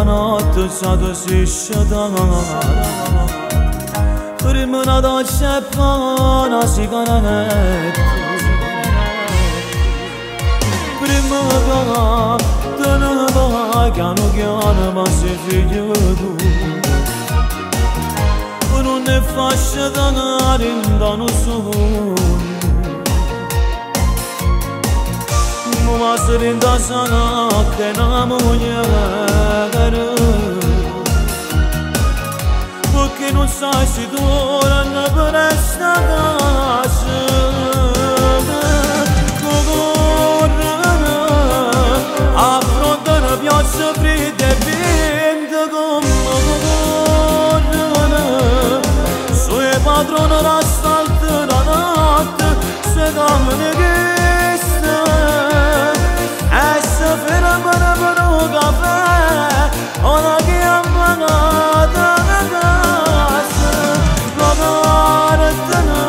notte stato si sciatana prima da sceppana si cananette prima che te ne va piano piano ma si figlia tu non ne faccia danare in danno sogno ma se rinda sana che na mugliere perché non sai se tu ora ne per esta casa corre affronta una piazza fredda e vinta come corre sui padrone l'asfalto la notte se dammi che ona che ammanata da casa pagaretene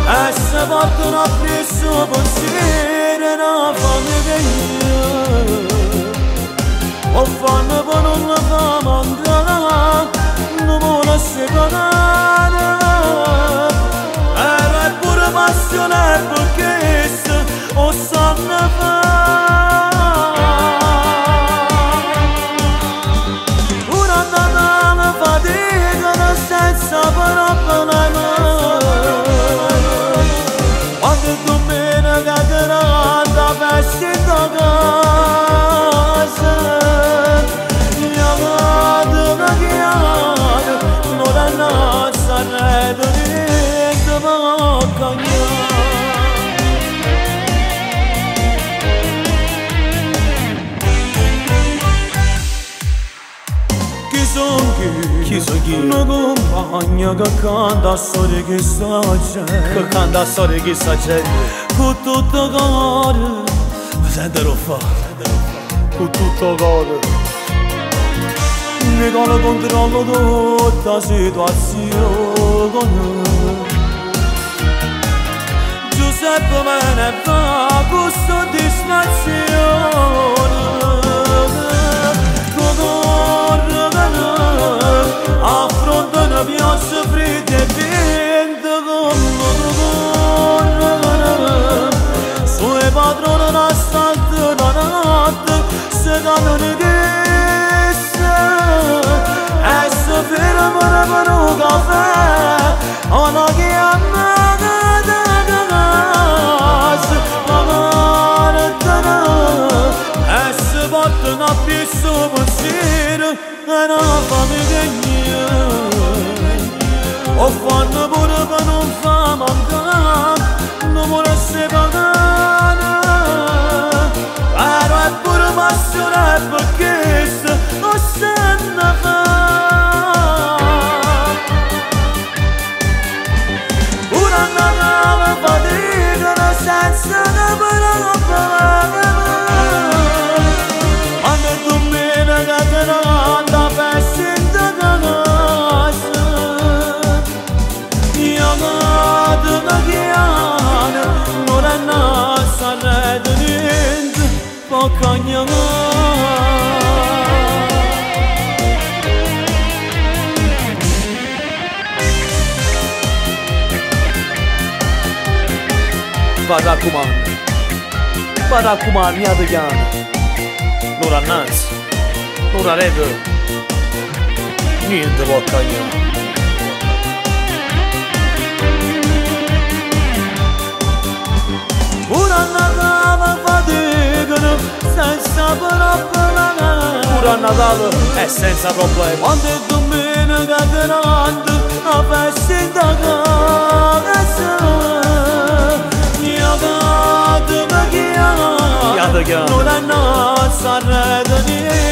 e se portano appresso pensiero una famiglia o fanno per non la fa mancare non vuole separare era pure passione perché o sanno fare senza parole quando domenica grande vesci da casa chiamate una chiamata non è nata rete niente ma cagnare chi sono chi? Una compagna che canta storie che sa gente che canta storie che sa gente con tutto il cuore sentirò fa con tutto il cuore Nicola controlla tutta la situazione Giuseppe me ne fa con soddisfazione affronta una piazza fredda e vinta come corre sui padroni l'asfalto la notte se danno le chisse e se fermano per un caffè ona che ammanata da casa pagaretene e se portano appresso pensiero e una famiglia o fanno pure per non fa mancare non vuole separare però è pure passione perché non se ne fa una nave fatica senza ne parlare quando è domenica grande vesci da casa chiamate una chiana non è nata rete niente ma cagnare Paracuman, mia de chiana non annanzi non la rete niente può cagnare una Natale fatica senza problemi pure a Natale è senza problemi quando è domenica grande a festa da casa chiamate una chiamata non è nata rete